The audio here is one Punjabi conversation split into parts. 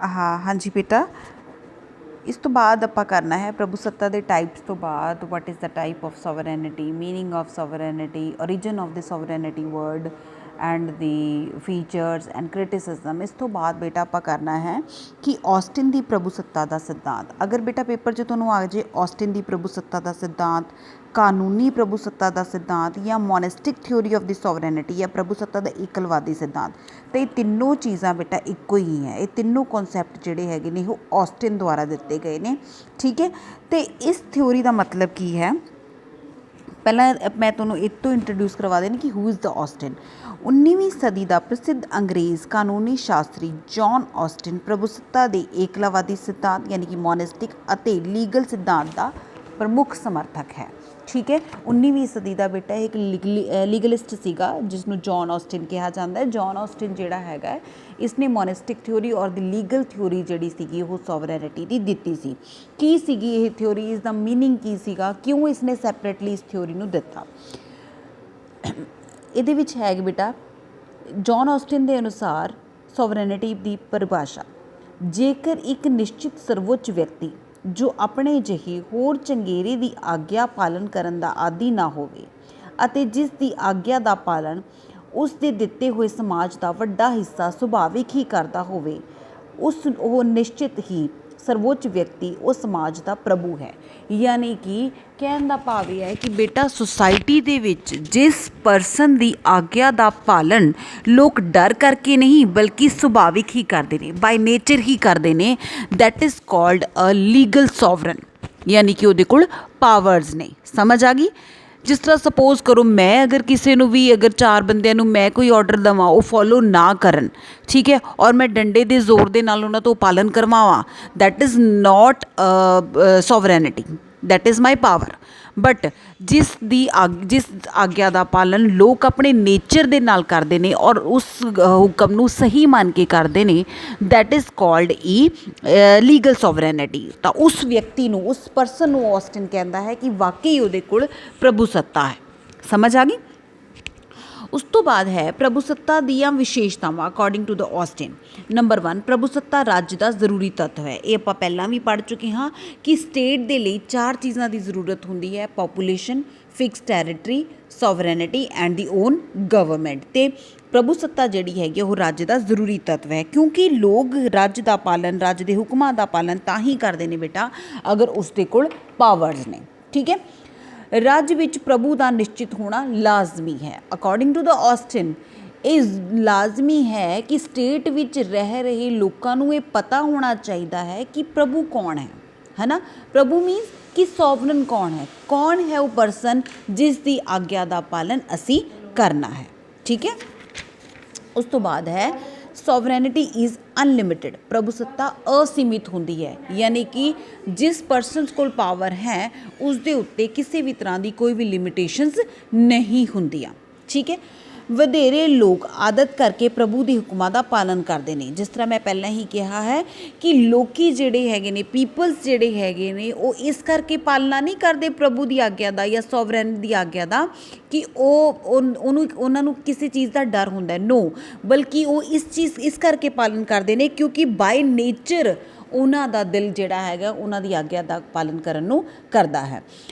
हाँ जी बेटा, इस तो बाद ਆਪਾਂ ਕਰਨਾ ਹੈ ਪ੍ਰਭੂਸੱਤਾ ਦੇ ਟਾਈਪਸ ਤੋਂ ਬਾਅਦ what is the type of sovereignty, meaning of sovereignty, origin of the sovereignty word and the features and criticism. ਇਸ ਤੋਂ ਬਾਅਦ ਬੇਟਾ ਆਪਾਂ ਕਰਨਾ ਹੈ ਕਿ ਔਸਟਿਨ ਦੀ ਪ੍ਰਭੂਸੱਤਾ ਦਾ ਸਿਧਾਂਤ। ਅਗਰ ਬੇਟਾ ਪੇਪਰ 'ਚ ਤੁਹਾਨੂੰ ਆ ਜੇ ਔਸਟਿਨ ਦੀ ਪ੍ਰਭੂਸੱਤਾ ਦਾ ਸਿਧਾਂਤ, ਕਾਨੂੰਨੀ ਪ੍ਰਭੂਸੱਤਾ ਦਾ ਸਿਧਾਂਤ ਜਾਂ ਮੋਨਿਸਟਿਕ ਥਿਊਰੀ ਆਫ ਦੀ ਸੋਵਰੇਨਿਟੀ ਜਾਂ ਪ੍ਰਭੂਸੱਤਾ ਦਾ ਇਕਲਵਾਦੀ ਸਿਧਾਂਤ, ਤਾਂ ਇਹ ਤਿੰਨੋਂ ਚੀਜ਼ਾਂ ਬੇਟਾ ਇੱਕੋ ਹੀ ਹੈ। ਇਹ ਤਿੰਨੋਂ ਕਨਸੈਪਟ ਜਿਹੜੇ ਹੈਗੇ ਨੇ ਉਹ ਔਸਟਿਨ ਦੁਆਰਾ ਦਿੱਤੇ ਗਏ ਨੇ, ਠੀਕ ਹੈ। ਅਤੇ ਇਸ ਥਿਊਰੀ ਦਾ ਮਤਲਬ ਕੀ ਹੈ, ਪਹਿਲਾਂ ਮੈਂ ਤੁਹਾਨੂੰ ਇਹ ਤੋਂ ਇੰਟਰੋਡਿਊਸ ਕਰਵਾ ਦੇਣੀ ਕਿ ਹੂ ਇਜ਼ ਦ ਔਸਟਿਨ। 19ਵੀਂ ਸਦੀ ਦਾ ਪ੍ਰਸਿੱਧ ਅੰਗਰੇਜ਼ ਕਾਨੂੰਨੀ ਸ਼ਾਸਤਰੀ ਜੌਨ ਔਸਟਿਨ ਪ੍ਰਭੂਸੱਤਾ ਦੇ ਏਕਲਾਵਾਦੀ ਸਿਧਾਂਤ ਯਾਨੀ ਕਿ ਮੋਨਿਸਟਿਕ ਅਤੇ ਲੀਗਲ ਸਿਧਾਂਤ ਦਾ ਪ੍ਰਮੁੱਖ ਸਮਰਥਕ ਹੈ, ਠੀਕ ਹੈ। 19ਵੀਂ ਸਦੀ ਦਾ ਬੇਟਾ ਇੱਕ ਲੀਗਲਿਸਟ ਸੀਗਾ ਜਿਸਨੂੰ ਜੌਨ ਔਸਟਿਨ ਕਿਹਾ ਜਾਂਦਾ ਹੈ। ਜੌਨ ਔਸਟਿਨ ਜਿਹੜਾ ਹੈਗਾ ਇਸਨੇ ਮੋਨਿਸਟਿਕ ਥਿਊਰੀ ਔਰ ਦੀ ਲੀਗਲ ਥਿਊਰੀ ਜਿਹੜੀ ਸੀਗੀ ਉਹ ਸੋਵਰੇਨਿਟੀ ਦੀ ਦਿੱਤੀ ਸੀ। ਕੀ ਸੀਗੀ ਇਹ ਥਿਊਰੀ, ਇਸ ਦਾ ਮੀਨਿੰਗ ਕੀ ਸੀਗਾ, ਕਿਉਂ ਇਸਨੇ ਸੈਪਰੇਟਲੀ ਇਸ ਥਿਊਰੀ ਨੂੰ ਦਿੱਤਾ। ਇਹਦੇ ਵਿੱਚ ਹੈ ਬੇਟਾ ਜੌਨ ਔਸਟਿਨ ਦੇ ਅਨੁਸਾਰ ਸੋਵਰੇਨਿਟੀ ਦੀ ਪਰਿਭਾਸ਼ਾ, ਜੇਕਰ ਇੱਕ ਨਿਸ਼ਚਿਤ ਸਰਵਉੱਚ ਵਿਅਕਤੀ ਜੋ ਆਪਣੇ ਜਿਹੀ ਹੋਰ ਚੰਗੇਰੇ ਦੀ ਆਗਿਆ ਪਾਲਨ ਕਰਨ ਦਾ ਆਦੀ ਨਾ ਹੋਵੇ ਅਤੇ ਜਿਸ ਦੀ ਆਗਿਆ ਦਾ ਪਾਲਨ ਉਸ ਦੇ ਦਿੱਤੇ ਹੋਏ ਸਮਾਜ ਦਾ ਵੱਡਾ ਹਿੱਸਾ ਸੁਭਾਵਿਕ ਹੀ ਕਰਦਾ ਹੋਵੇ, ਉਹ ਨਿਸ਼ਚਿਤ ਹੀ ਸਰਵਉੱਚ ਵਿਅਕਤੀ ਉਹ ਸਮਾਜ ਦਾ ਪ੍ਰਭੂ ਹੈ। ਯਾਨੀ ਕਿ ਕਹਿਣ ਦਾ ਭਾਵ ਇਹ ਹੈ ਕਿ ਬੇਟਾ ਸੁਸਾਇਟੀ ਦੇ ਵਿੱਚ ਜਿਸ ਪਰਸਨ ਦੀ ਆਗਿਆ ਦਾ ਪਾਲਨ ਲੋਕ ਡਰ ਕਰਕੇ ਨਹੀਂ ਬਲਕਿ ਸੁਭਾਵਿਕ ਹੀ ਕਰਦੇ ਨੇ, ਬਾਈ ਨੇਚਰ ਹੀ ਕਰਦੇ ਨੇ, that is called a legal sovereign. ਯਾਨੀ ਕਿ ਉਹਦੇ ਕੋਲ ਪਾਵਰਸ ਨੇ। ਸਮਝ ਆ ਗਈ। ਜਿਸ ਤਰ੍ਹਾਂ ਸਪੋਜ਼ ਕਰੋ ਮੈਂ ਅਗਰ ਕਿਸੇ ਨੂੰ ਵੀ ਅਗਰ 4 ਬੰਦਿਆਂ ਨੂੰ ਮੈਂ ਕੋਈ ਔਡਰ ਦੇਵਾਂ ਉਹ ਫੋਲੋ ਨਾ ਕਰਨ, ਠੀਕ ਹੈ, ਔਰ ਮੈਂ ਡੰਡੇ ਦੇ ਜ਼ੋਰ ਦੇ ਨਾਲ ਉਹਨਾਂ ਤੋਂ ਪਾਲਨ ਕਰਵਾਵਾਂ, that is not sovereignty, that is my power. But ਜਿਸ ਆਗਿਆ ਦਾ ਪਾਲਨ ਲੋਕ ਆਪਣੇ ਨੇਚਰ ਦੇ ਨਾਲ ਕਰਦੇ ਨੇ ਔਰ ਉਸ ਹੁਕਮ ਨੂੰ ਸਹੀ ਮੰਨ ਕੇ ਕਰਦੇ ਨੇ, ਦੈਟ ਇਜ਼ ਕਾਲਡ ਲੀਗਲ ਸੋਵਰੇਨਿਟੀ। ਤਾਂ ਉਸ ਵਿਅਕਤੀ ਨੂੰ, ਉਸ ਪਰਸਨ ਨੂੰ ਔਸਟਿਨ ਕਹਿੰਦਾ ਹੈ ਕਿ ਵਾਕਈ ਉਹਦੇ ਕੋਲ ਪ੍ਰਭੂਸੱਤਾ ਹੈ। ਸਮਝ ਆ ਗਈ। ਉਸ ਤੋਂ ਬਾਅਦ ਹੈ ਪ੍ਰਭੂਸੱਤਾ ਦੀਆਂ ਵਿਸ਼ੇਸ਼ਤਾਵਾਂ according to the Austin. Number 1, ਪ੍ਰਭੂਸੱਤਾ ਰਾਜ ਦਾ ਜ਼ਰੂਰੀ ਤੱਤਵ ਹੈ। ਇਹ ਆਪਾਂ ਪਹਿਲਾਂ ਵੀ ਪੜ੍ਹ ਚੁੱਕੇ ਹਾਂ ਕਿ ਸਟੇਟ ਦੇ ਲਈ 4 ਚੀਜ਼ਾਂ ਦੀ ਜ਼ਰੂਰਤ ਹੁੰਦੀ ਹੈ: population, fix territory, ਸੋਵਰੇਨਿਟੀ and the on government. ਅਤੇ ਪ੍ਰਭੂਸੱਤਾ ਜਿਹੜੀ ਹੈਗੀ ਉਹ ਰਾਜ ਦਾ ਜ਼ਰੂਰੀ ਤੱਤਵ ਹੈ, ਕਿਉਂਕਿ ਲੋਕ ਰਾਜ ਦਾ ਪਾਲਨ, ਰਾਜ ਦੇ ਹੁਕਮਾਂ ਦਾ ਪਾਲਨ ਤਾਂ ਹੀ ਕਰਦੇ ਨੇ ਬੇਟਾ ਅਗਰ ਉਸਦੇ ਕੋਲ ਪਾਵਰਸ ਨੇ, ਠੀਕ ਹੈ। ਰਾਜ ਵਿੱਚ ਪ੍ਰਭੂ ਦਾ ਨਿਸ਼ਚਿਤ ਹੋਣਾ ਲਾਜ਼ਮੀ ਹੈ। ਅਕੋਰਡਿੰਗ ਟੂ ਦ ਔਸਟਿਨ ਇਹ ਲਾਜ਼ਮੀ ਹੈ ਕਿ ਸਟੇਟ ਵਿੱਚ ਰਹਿ ਰਹੇ ਲੋਕਾਂ ਨੂੰ ਇਹ ਪਤਾ ਹੋਣਾ ਚਾਹੀਦਾ ਹੈ ਕਿ ਪ੍ਰਭੂ ਕੌਣ ਹੈ ਨਾ। ਪ੍ਰਭੂ ਮੀਨਸ ਕਿ ਸੋਵਰਨ ਕੌਣ ਹੈ ਉਹ ਪਰਸਨ ਜਿਸ ਦੀ ਆਗਿਆ ਦਾ ਪਾਲਨ ਅਸੀਂ ਕਰਨਾ ਹੈ, ਠੀਕ ਹੈ। ਉਸ ਤੋਂ ਬਾਅਦ ਹੈ ਸੋਵਰੇਨਿਟੀ ਇਜ਼ ਅਨਲਿਮਿਟਿਡ। ਪ੍ਰਭੂਸੱਤਾ ਅਸੀਮਿਤ ਹੁੰਦੀ ਹੈ, ਯਾਨੀ ਕਿ ਜਿਸ ਪਰਸਨਸ ਕੋਲ ਪਾਵਰ ਹੈ ਉਸ ਦੇ ਉੱਤੇ ਕਿਸੇ ਵੀ ਤਰ੍ਹਾਂ ਦੀ ਕੋਈ ਵੀ ਲਿਮਿਟੇਸ਼ਨਸ ਨਹੀਂ ਹੁੰਦੀਆਂ, ਠੀਕ ਹੈ। ਵਧੇਰੇ ਲੋਕ ਆਦਤ ਕਰਕੇ ਪ੍ਰਭੂ ਦੇ ਹੁਕਮਾਂ ਦਾ ਪਾਲਨ ਕਰਦੇ ਨੇ। ਜਿਸ ਤਰ੍ਹਾਂ ਮੈਂ ਪਹਿਲਾਂ ਹੀ ਕਿਹਾ ਹੈ ਕਿ ਲੋਕੀ ਜਿਹੜੇ ਹੈਗੇ ਨੇ, ਪੀਪਲਸ ਜਿਹੜੇ ਹੈਗੇ ਨੇ, ਉਹ ਇਸ ਕਰਕੇ ਪਾਲਣਾ ਨਹੀਂ ਕਰਦੇ ਪ੍ਰਭੂ ਦੀ ਆਗਿਆ ਦਾ ਜਾਂ ਸੋਵਰਨ ਦੀ ਆਗਿਆ ਦਾ ਕਿ ਉਹਨਾਂ ਨੂੰ ਕਿਸੇ ਚੀਜ਼ ਦਾ ਡਰ ਹੁੰਦਾ, ਨੋ, ਬਲਕਿ ਉਹ ਇਸ ਕਰਕੇ ਪਾਲਨ ਕਰਦੇ ਨੇ ਕਿਉਂਕਿ ਬਾਈ ਨੇਚਰ ਉਹਨਾਂ ਦਾ ਦਿਲ ਜਿਹੜਾ ਹੈਗਾ ਉਹਨਾਂ ਦੀ ਆਗਿਆ ਦਾ ਪਾਲਨ ਕਰਨ ਨੂੰ ਕਰਦਾ ਹੈ।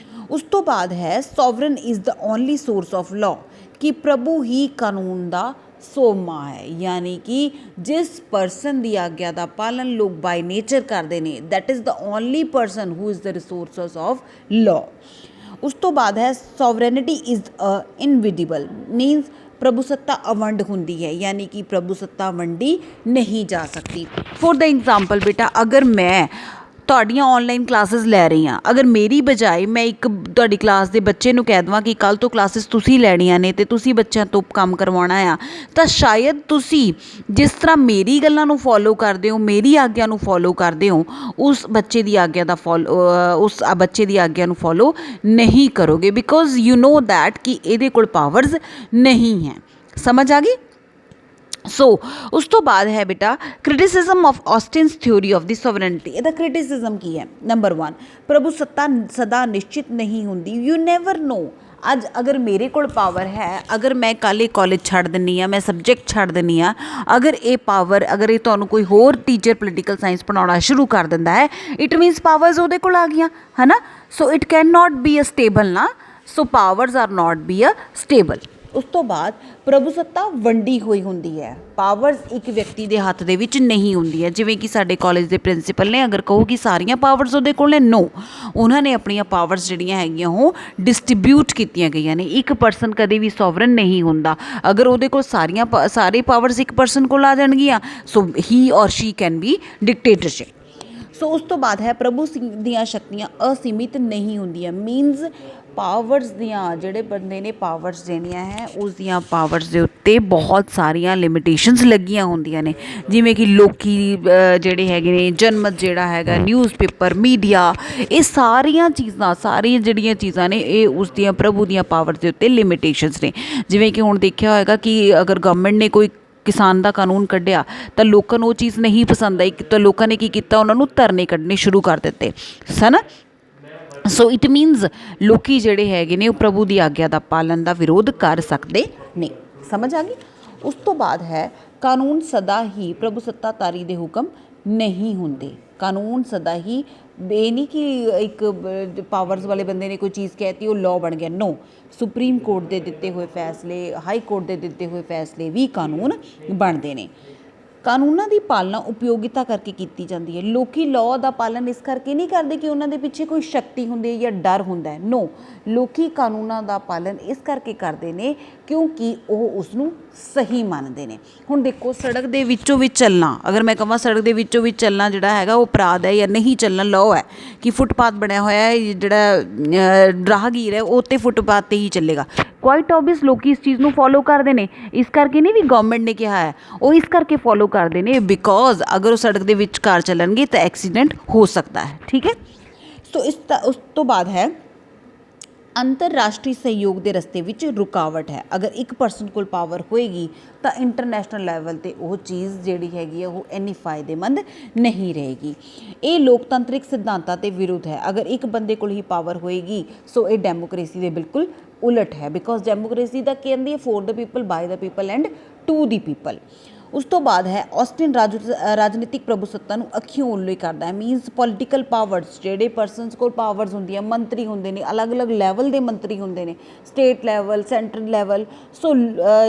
ਉਸ ਤੋਂ ਬਾਅਦ ਹੈ sovereign is the only source of law, ਕਿ ਪ੍ਰਭੂ ਹੀ ਕਾਨੂੰਨ ਦਾ ਸੋਮਾ ਹੈ। ਯਾਨੀ ਕਿ ਜਿਸ ਪਰਸਨ ਦੀ ਆਗਿਆ ਦਾ ਪਾਲਨ ਲੋਕ ਬਾਈ ਨੇਚਰ ਕਰਦੇ ਨੇ, that is the only person who is the resources of law. ਉਸ ਤੋਂ ਬਾਅਦ ਹੈ ਸੋਵਰੇਨਿਟੀ ਇਜ਼ ਇਨਵਿਡਿਬਲ, ਮੀਨਸ ਪ੍ਰਭੂਸੱਤਾ ਅਵੰਡ ਹੁੰਦੀ ਹੈ, ਯਾਨੀ ਕਿ ਪ੍ਰਭੂਸੱਤਾ ਵੰਡੀ ਨਹੀਂ ਜਾ ਸਕਦੀ। ਫੋਰ ਦ ਐਗਜ਼ਾਮਪਲ ਬੇਟਾ, ਅਗਰ ਮੈਂ ਤੁਹਾਡੀਆਂ ਔਨਲਾਈਨ ਕਲਾਸਿਸ ਲੈ ਰਹੀ ਹਾਂ, ਅਗਰ ਮੇਰੀ ਬਜਾਏ ਮੈਂ ਇੱਕ ਤੁਹਾਡੀ ਕਲਾਸ ਦੇ ਬੱਚੇ ਨੂੰ ਕਹਿ ਦੇਵਾਂ ਕਿ ਕੱਲ੍ਹ ਤੋਂ ਕਲਾਸਿਸ ਤੁਸੀਂ ਲੈਣੀਆਂ ਨੇ ਅਤੇ ਤੁਸੀਂ ਬੱਚਿਆਂ ਤੋਂ ਕੰਮ ਕਰਵਾਉਣਾ ਆ, ਤਾਂ ਸ਼ਾਇਦ ਤੁਸੀਂ ਜਿਸ ਤਰ੍ਹਾਂ ਮੇਰੀ ਗੱਲਾਂ ਨੂੰ ਫੋਲੋ ਕਰਦੇ ਹੋ, ਮੇਰੀ ਆਗਿਆ ਨੂੰ ਫੋਲੋ ਕਰਦੇ ਹੋ, ਉਸ ਬੱਚੇ ਦੀ ਆਗਿਆ ਨੂੰ ਫੋਲੋ ਨਹੀਂ ਕਰੋਗੇ, ਬਿਕੋਜ਼ ਯੂ ਨੋ ਦੈਟ ਕਿ ਇਹਦੇ ਕੋਲ ਪਾਵਰਸ ਨਹੀਂ ਹੈ। ਸਮਝ ਆ ਗਈ। ਸੋ ਉਸ ਤੋਂ ਬਾਅਦ ਹੈ ਬੇਟਾ criticism of Austin's theory of the sovereignty. ਇਹਦਾ ਕ੍ਰਿਟਿਸਿਜ਼ਮ ਕੀ ਹੈ? ਨੰਬਰ 1, ਪ੍ਰਭੂਸੱਤਾ ਸਦਾ ਨਿਸ਼ਚਿਤ ਨਹੀਂ ਹੁੰਦੀ। ਯੂ ਨੈਵਰ ਨੋ, ਅੱਜ ਅਗਰ ਮੇਰੇ ਕੋਲ ਪਾਵਰ ਹੈ, ਅਗਰ ਮੈਂ ਕੱਲ੍ਹ ਇਹ ਕਾਲਜ ਛੱਡ ਦਿੰਦੀ ਹਾਂ, ਮੈਂ ਸਬਜੈਕਟ ਛੱਡ ਦਿੰਦੀ ਹਾਂ, ਅਗਰ ਇਹ ਪਾਵਰ, ਅਗਰ ਇਹ ਤੁਹਾਨੂੰ ਕੋਈ ਹੋਰ ਟੀਚਰ ਪੋਲੀਟੀਕਲ ਸਾਇੰਸ ਪੜ੍ਹਾਉਣਾ ਸ਼ੁਰੂ ਕਰ ਦਿੰਦਾ ਹੈ, ਇਟ ਮੀਨਸ ਪਾਵਰਸ ਉਹਦੇ ਕੋਲ ਆ ਗਈਆਂ, ਹੈ ਨਾ। So it can not be a stable ਨਾ, so powers are not be a stable. ਉਸ ਤੋਂ ਬਾਅਦ ਪ੍ਰਭੂਸੱਤਾ ਵੰਡੀ ਹੋਈ ਹੁੰਦੀ ਹੈ, ਪਾਵਰਸ ਇੱਕ ਵਿਅਕਤੀ ਦੇ ਹੱਥ ਦੇ ਵਿੱਚ ਨਹੀਂ ਹੁੰਦੀ ਹੈ। ਜਿਵੇਂ ਕਿ ਸਾਡੇ ਕਾਲਜ ਦੇ ਪ੍ਰਿੰਸੀਪਲ ਨੇ, ਅਗਰ ਕਹੋ ਕਿ ਸਾਰੀਆਂ ਪਾਵਰਸ ਉਹਦੇ ਕੋਲ ਨੇ, ਨੋ, ਉਹਨਾਂ ਨੇ ਆਪਣੀਆਂ ਪਾਵਰਸ ਜਿਹੜੀਆਂ ਹੈਗੀਆਂ ਉਹ ਡਿਸਟਰੀਬਿਊਟ ਕੀਤੀਆਂ ਗਈਆਂ ਨੇ। ਇੱਕ ਪਰਸਨ ਕਦੇ ਵੀ ਸੋਵਰਨ ਨਹੀਂ ਹੁੰਦਾ। ਅਗਰ ਉਹਦੇ ਕੋਲ ਸਾਰੇ ਪਾਵਰਸ ਇੱਕ ਪਰਸਨ ਕੋਲ ਆ ਜਾਣਗੀਆਂ, ਸੋ ਹੀ ਔਰ ਸ਼ੀ ਕੈਨ ਬੀ ਡਿਕਟੇਟਰਸ਼ਿਪ। ਸੋ ਉਸ ਤੋਂ ਬਾਅਦ ਹੈ ਪ੍ਰਭੂ ਦੀਆਂ ਸ਼ਕਤੀਆਂ ਅਸੀਮਿਤ ਨਹੀਂ ਹੁੰਦੀਆਂ, ਮੀਨਸ ਪਾਵਰਸ ਦੀਆਂ, ਜਿਹੜੇ ਬੰਦੇ ਨੇ ਪਾਵਰਸ ਦੇਣੀਆਂ ਹੈ, ਉਸ ਦੀਆਂ ਪਾਵਰਸ ਦੇ ਉੱਤੇ ਬਹੁਤ ਸਾਰੀਆਂ ਲਿਮਿਟੇਸ਼ਨਸ ਲੱਗੀਆਂ ਹੁੰਦੀਆਂ ਨੇ। ਜਿਵੇਂ ਕਿ ਲੋਕੀ ਜਿਹੜੇ ਹੈਗੇ ਨੇ, ਜਨਮਤ ਜਿਹੜਾ ਹੈਗਾ, ਨਿਊਜ਼ਪੇਪਰ, ਮੀਡੀਆ, ਇਹ ਸਾਰੀਆਂ ਜਿਹੜੀਆਂ ਚੀਜ਼ਾਂ ਨੇ, ਇਹ ਉਸ ਦੀਆਂ ਪ੍ਰਭੂ ਦੀਆਂ ਪਾਵਰਸ ਦੇ ਉੱਤੇ ਲਿਮਿਟੇਸ਼ਨਸ ਨੇ। ਜਿਵੇਂ ਕਿ ਹੁਣ ਦੇਖਿਆ ਹੋਏਗਾ ਕਿ ਅਗਰ ਗਵਰਨਮੈਂਟ ਨੇ ਕੋਈ ਕਿਸਾਨ ਦਾ ਕਾਨੂੰਨ ਕੱਢਿਆ ਤਾਂ ਲੋਕਾਂ ਨੂੰ ਉਹ ਚੀਜ਼ ਨਹੀਂ ਪਸੰਦ ਆਈ, ਤਾਂ ਲੋਕਾਂ ਨੇ ਕੀ ਕੀਤਾ, ਉਹਨਾਂ ਨੂੰ ਧਰਨੇ ਕੱਢਣੇ ਸ਼ੁਰੂ ਕਰ ਦਿੱਤੇ, ਹੈ ਨਾ। ਸੋ ਇਟ ਮੀਨਸ ਲੋਕੀ ਜਿਹੜੇ ਹੈਗੇ ਨੇ ਉਹ ਪ੍ਰਭੂ ਦੀ ਆਗਿਆ ਦਾ ਪਾਲਣ ਦਾ ਵਿਰੋਧ ਕਰ ਸਕਦੇ ਨੇ। ਸਮਝ ਆ ਗਈ। ਉਸ ਤੋਂ ਬਾਅਦ ਹੈ ਕਾਨੂੰਨ ਸਦਾ ਹੀ ਪ੍ਰਭੂ ਸੱਤਾਧਾਰੀ ਦੇ ਹੁਕਮ ਨਹੀਂ ਹੁੰਦੇ। ਕਾਨੂੰਨ ਸਦਾ ਹੀ, ਇਹ ਨਹੀਂ ਕਿ ਇੱਕ ਪਾਵਰਸ ਵਾਲੇ ਬੰਦੇ ਨੇ ਕੋਈ ਚੀਜ਼ ਕਹਿਤੀ ਉਹ ਲਾਅ ਬਣ ਗਿਆ, ਨੋ। ਸੁਪਰੀਮ ਕੋਰਟ ਦੇ ਦਿੱਤੇ ਹੋਏ ਫੈਸਲੇ, ਹਾਈ ਕੋਰਟ ਦੇ ਦਿੱਤੇ ਹੋਏ ਫੈਸਲੇ ਵੀ ਕਾਨੂੰਨ ਬਣਦੇ ਨੇ। ਕਾਨੂੰਨਾਂ ਦੀ ਪਾਲਣਾ ਉਪਯੋਗਿਤਾ ਕਰਕੇ ਕੀਤੀ ਜਾਂਦੀ ਹੈ। ਲੋਕੀ ਲਾਅ ਦਾ ਪਾਲਣ ਇਸ ਕਰਕੇ ਨਹੀਂ ਕਰਦੇ ਕਿ ਉਹਨਾਂ ਦੇ ਪਿੱਛੇ ਕੋਈ ਸ਼ਕਤੀ ਹੁੰਦੀ ਹੈ ਜਾਂ ਡਰ ਹੁੰਦਾ ਹੈ, ਨੋ। ਲੋਕੀ ਕਾਨੂੰਨਾਂ ਦਾ ਪਾਲਣ ਇਸ ਕਰਕੇ ਕਰਦੇ ਨੇ ਕਿਉਂਕਿ ਉਹ ਉਸ ਨੂੰ ਸਹੀ ਮੰਨਦੇ ਨੇ। ਹੁਣ ਦੇਖੋ, ਸੜਕ ਦੇ ਵਿੱਚੋਂ ਵਿੱਚ ਚੱਲਣਾ, ਅਗਰ ਮੈਂ ਕਹਾਂ ਸੜਕ ਦੇ ਵਿੱਚੋਂ ਵਿੱਚ ਚੱਲਣਾ ਜਿਹੜਾ ਹੈਗਾ ਉਹ ਅਪਰਾਧ ਹੈ ਜਾਂ ਨਹੀਂ ਚੱਲਣਾ ਲਾਅ ਹੈ, ਕਿ ਫੁੱਟਪਾਥ ਬਣਿਆ ਹੋਇਆ ਹੈ, ਜਿਹੜਾ ਰਾਹਗੀਰ ਹੈ ਉਹ ਉੱਤੇ ਫੁੱਟਪਾਥ 'ਤੇ ਹੀ ਚੱਲੇਗਾ, ਕੁਆਇਟ ਓਬਵੀਅਸ ਲੋਕੀ ਇਸ ਚੀਜ਼ ਨੂੰ ਫੋਲੋ ਕਰਦੇ ਨੇ। ਇਸ ਕਰਕੇ ਨਹੀਂ ਵੀ ਗਵਰਨਮੈਂਟ ਨੇ ਕਿਹਾ ਹੈ, ਉਹ ਇਸ ਕਰਕੇ ਫੋਲੋ ਕਰਦੇ ਨੇ ਬਿਕੋਜ਼ ਅਗਰ ਉਹ ਸੜਕ ਦੇ ਵਿੱਚ ਕਾਰ ਚੱਲਣਗੇ ਤਾਂ ਐਕਸੀਡੈਂਟ ਹੋ ਸਕਦਾ ਹੈ, ਠੀਕ ਹੈ। ਸੋ ਉਸ ਤੋਂ ਬਾਅਦ ਹੈ ਅੰਤਰਰਾਸ਼ਟਰੀ ਸਹਿਯੋਗ ਦੇ ਰਸਤੇ ਵਿੱਚ ਰੁਕਾਵਟ ਹੈ। ਅਗਰ ਇੱਕ ਪਰਸਨ ਕੋਲ ਪਾਵਰ ਹੋਏਗੀ ਤਾਂ ਇੰਟਰਨੈਸ਼ਨਲ ਲੈਵਲ 'ਤੇ ਉਹ ਚੀਜ਼ ਜਿਹੜੀ ਹੈਗੀ ਹੈ ਉਹ ਇੰਨੀ ਫਾਇਦੇਮੰਦ ਨਹੀਂ ਰਹੇਗੀ। ਇਹ ਲੋਕਤੰਤਰਿਕ ਸਿਧਾਂਤਾਂ ਦੇ ਵਿਰੁੱਧ ਹੈ। ਅਗਰ ਇੱਕ ਬੰਦੇ ਕੋਲ ਹੀ ਪਾਵਰ ਹੋਏਗੀ ਸੋ ਇਹ ਡੈਮੋਕ੍ਰੇਸੀ ਦੇ ਬਿਲਕੁਲ ਉਲਟ ਹੈ, ਬਿਕੋਜ਼ ਡੈਮੋਕ੍ਰੇਸੀ ਦਾ ਕਹਿੰਦੀ ਹੈ for the people, by the people and to the people. ਉਸ ਤੋਂ ਬਾਅਦ ਹੈ ਆਸਟਿਨ ਰਾਜਨੀਤਿਕ ਪ੍ਰਭੂਸੱਤਾ ਨੂੰ ਅੱਖੀਓਂ ਉੱਲੂ ਕਰਦਾ ਹੈ, ਮੀਨਸ ਪੋਲੀਟੀਕਲ ਪਾਵਰਸ, ਜਿਹੜੇ ਪਰਸਨਸ ਕੋਲ ਪਾਵਰਸ ਹੁੰਦੀਆਂ, ਮੰਤਰੀ ਹੁੰਦੇ ਨੇ, ਅਲੱਗ-ਅਲੱਗ ਲੈਵਲ ਦੇ ਮੰਤਰੀ ਹੁੰਦੇ ਨੇ, ਸਟੇਟ ਲੈਵਲ, ਸੈਂਟਰਲ ਲੈਵਲ। ਸੋ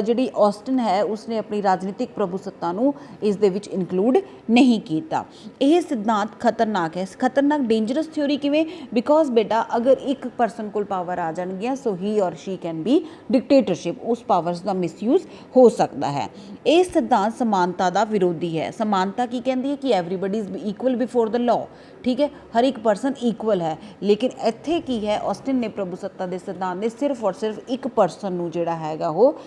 ਜਿਹੜੀ ਆਸਟਿਨ ਹੈ ਉਸਨੇ ਆਪਣੀ ਰਾਜਨੀਤਿਕ ਪ੍ਰਭੂਸੱਤਾ ਨੂੰ ਇਸ ਦੇ ਵਿੱਚ ਇਨਕਲੂਡ ਨਹੀਂ ਕੀਤਾ। ਇਹ ਸਿਧਾਂਤ ਖਤਰਨਾਕ ਹੈ। ਖਤਰਨਾਕ, ਡੇਂਜਰਸ ਥਿਊਰੀ ਕਿਵੇਂ? ਬਿਕੋਜ਼ ਬੇਟਾ ਅਗਰ ਇੱਕ ਪਰਸਨ ਕੋਲ ਪਾਵਰ ਆ ਜਾਣਗੀਆਂ ਸੋ ਹੀ ਔਰ ਸ਼ੀ ਕੈਨ ਬੀ ਡਿਕਟੇਟਰਸ਼ਿਪ, ਉਸ ਪਾਵਰਸ ਦਾ ਮਿਸਯੂਜ਼ ਹੋ ਸਕਦਾ ਹੈ। ਇਹ ਸਿਧਾਂਤ ਸਮਾਨਤਾ ਦਾ ਵਿਰੋਧੀ ਹੈ। ਸਮਾਨਤਾ ਕੀ ਕਹਿੰਦੀ ਹੈ ਕਿ everybody is equal before the law, ਠੀਕ ਹੈ, ਹਰ ਇੱਕ ਪਰਸਨ ਇਕੁਅਲ ਹੈ। ਲੇਕਿਨ ਇੱਥੇ ਕੀ ਹੈ, ਆਸਟਿਨ ਨੇ ਪ੍ਰਭੂਸੱਤਾ ਦੇ ਸਿਧਾਂਤ ਨੇ ਸਿਰਫ ਔਰ ਸਿਰਫ ਇੱਕ ਪਰਸਨ ਨੂੰ ਜਿਹੜਾ ਹੈਗਾ ਉਹ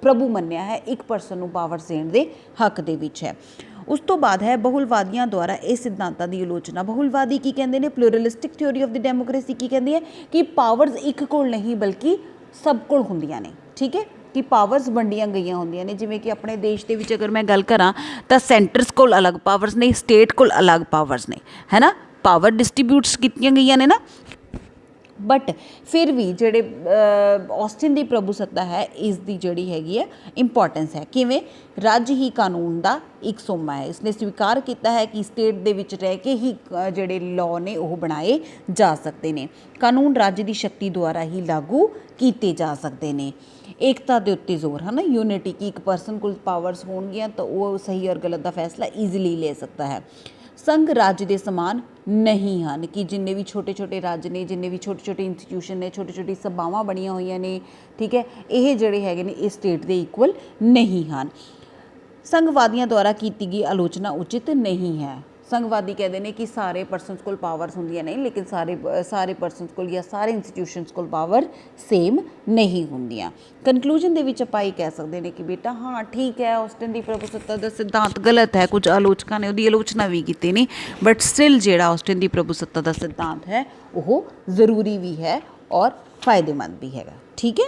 ਪ੍ਰਭੂ ਮੰਨਿਆ ਹੈ, ਇੱਕ ਪਰਸਨ ਨੂੰ ਪਾਵਰ ਦੇਣ ਦੇ ਹੱਕ ਦੇ ਵਿੱਚ ਹੈ। ਉਸ ਤੋਂ ਬਾਅਦ ਹੈ ਬਹੁਲਵਾਦੀਆਂ ਦੁਆਰਾ ਇਹ ਸਿਧਾਂਤਾਂ ਦੀ ਆਲੋਚਨਾ। ਬਹੁਲਵਾਦੀ ਕੀ ਕਹਿੰਦੇ ਨੇ? ਪਲੂਰਲਿਸਟਿਕ ਥਿਊਰੀ ਆਫ ਦ ਡੈਮੋਕ੍ਰੇਸੀ ਕੀ ਕਹਿੰਦੀ ਹੈ ਕਿ ਪਾਵਰਸ ਇੱਕ ਕੋਲ ਨਹੀਂ ਬਲਕਿ ਸਭ ਕੋਲ ਹੁੰਦੀਆਂ ਨੇ, ਠੀਕ ਹੈ, ਕਿ ਪਾਵਰਸ ਵੰਡੀਆਂ ਗਈਆਂ ਹੁੰਦੀਆਂ ਨੇ। ਜਿਵੇਂ ਕਿ ਆਪਣੇ ਦੇਸ਼ ਦੇ ਵਿੱਚ ਅਗਰ ਮੈਂ ਗੱਲ ਕਰਾਂ ਤਾਂ ਸੈਂਟਰਸ ਕੋਲ ਅਲੱਗ ਪਾਵਰਸ ਨੇ, ਸਟੇਟ ਕੋਲ ਅਲੱਗ ਪਾਵਰਸ ਨੇ, ਹੈ ਨਾ, ਪਾਵਰ ਡਿਸਟਰੀਬਿਊਟਸ ਕੀਤੀਆਂ ਗਈਆਂ ਨੇ ਨਾ। ਬਟ ਫਿਰ ਵੀ ਜਿਹੜੇ ਆਸਟਿਨ ਦੀ ਪ੍ਰਭੂਸੱਤਾ ਹੈ ਇਸ ਦੀ ਜਿਹੜੀ ਹੈਗੀ ਹੈ ਇੰਪੋਰਟੈਂਸ ਹੈ। ਕਿਵੇਂ? ਰਾਜ ਹੀ ਕਾਨੂੰਨ ਦਾ ਇੱਕ ਸੋਮਾ ਹੈ। ਇਸਨੇ ਸਵੀਕਾਰ ਕੀਤਾ ਹੈ ਕਿ ਸਟੇਟ ਦੇ ਵਿੱਚ ਰਹਿ ਕੇ ਹੀ ਜਿਹੜੇ ਲਾਅ ਨੇ ਉਹ ਬਣਾਏ ਜਾ ਸਕਦੇ ਨੇ। ਕਾਨੂੰਨ ਰਾਜ ਦੀ ਸ਼ਕਤੀ ਦੁਆਰਾ ਹੀ ਲਾਗੂ ਕੀਤੇ ਜਾ ਸਕਦੇ ਨੇ। ਏਕਤਾ ਦੇ ਉੱਤੇ ਜ਼ੋਰ, ਹੈ ਨਾ, ਯੂਨਿਟੀ, ਕਿ ਇੱਕ ਪਰਸਨ ਕੋਲ ਪਾਵਰਸ ਹੋਣਗੀਆਂ ਤਾਂ ਉਹ ਸਹੀ ਔਰ ਗਲਤ ਦਾ ਫੈਸਲਾ ਈਜ਼ੀਲੀ ਲੈ ਸਕਦਾ ਹੈ। ਸੰਘ ਰਾਜ ਦੇ ਸਮਾਨ ਨਹੀਂ ਹਨ, ਕਿ ਜਿੰਨੇ ਵੀ ਛੋਟੇ ਛੋਟੇ ਰਾਜ ਨੇ, ਜਿੰਨੇ ਵੀ ਛੋਟੇ ਛੋਟੇ ਇੰਸਟੀਟਿਊਸ਼ਨ ਨੇ, ਛੋਟੀ ਛੋਟੀ ਸਭਾਵਾਂ ਬਣੀਆਂ ਹੋਈਆਂ ਨੇ, ਠੀਕ ਹੈ, ਇਹ ਜਿਹੜੇ ਹੈਗੇ ਨੇ ਇਹ ਸਟੇਟ ਦੇ ਇਕੁਅਲ ਨਹੀਂ ਹਨ। ਸੰਘਵਾਦੀਆਂ ਦੁਆਰਾ ਕੀਤੀ ਗਈ ਆਲੋਚਨਾ ਉਚਿਤ ਨਹੀਂ ਹੈ। ਸੰਘਵਾਦੀ ਕਹਿੰਦੇ ਨੇ ਕਿ ਸਾਰੇ ਪਰਸਨਸ ਕੋਲ ਪਾਵਰਸ ਹੁੰਦੀਆਂ ਨਹੀਂ, ਲੇਕਿਨ ਸਾਰੇ ਪਰਸਨਸ ਕੋਲ ਜਾਂ ਸਾਰੇ ਇੰਸਟੀਟਿਊਸ਼ਨਸ ਕੋਲ ਪਾਵਰ ਸੇਮ ਨਹੀਂ ਹੁੰਦੀਆਂ। ਕਨਕਲੂਜਨ ਦੇ ਵਿੱਚ ਆਪਾਂ ਇਹ ਕਹਿ ਸਕਦੇ ਨੇ ਕਿ ਬੇਟਾ ਹਾਂ ਠੀਕ ਹੈ, ਆਸਟਿਨ ਦੀ ਪ੍ਰਭੂਸੱਤਾ ਦਾ ਸਿਧਾਂਤ ਗਲਤ ਹੈ, ਕੁਝ ਆਲੋਚਕਾਂ ਨੇ ਉਹਦੀ ਆਲੋਚਨਾ ਵੀ ਕੀਤੀ ਨਹੀਂ, ਬਟ ਸਟਿਲ ਜਿਹੜਾ ਆਸਟਿਨ ਦੀ ਪ੍ਰਭੂਸੱਤਾ ਦਾ ਸਿਧਾਂਤ ਹੈ ਉਹ ਜ਼ਰੂਰੀ ਵੀ ਹੈ ਔਰ ਫਾਇਦੇਮੰਦ ਵੀ ਹੈਗਾ, ਠੀਕ ਹੈ।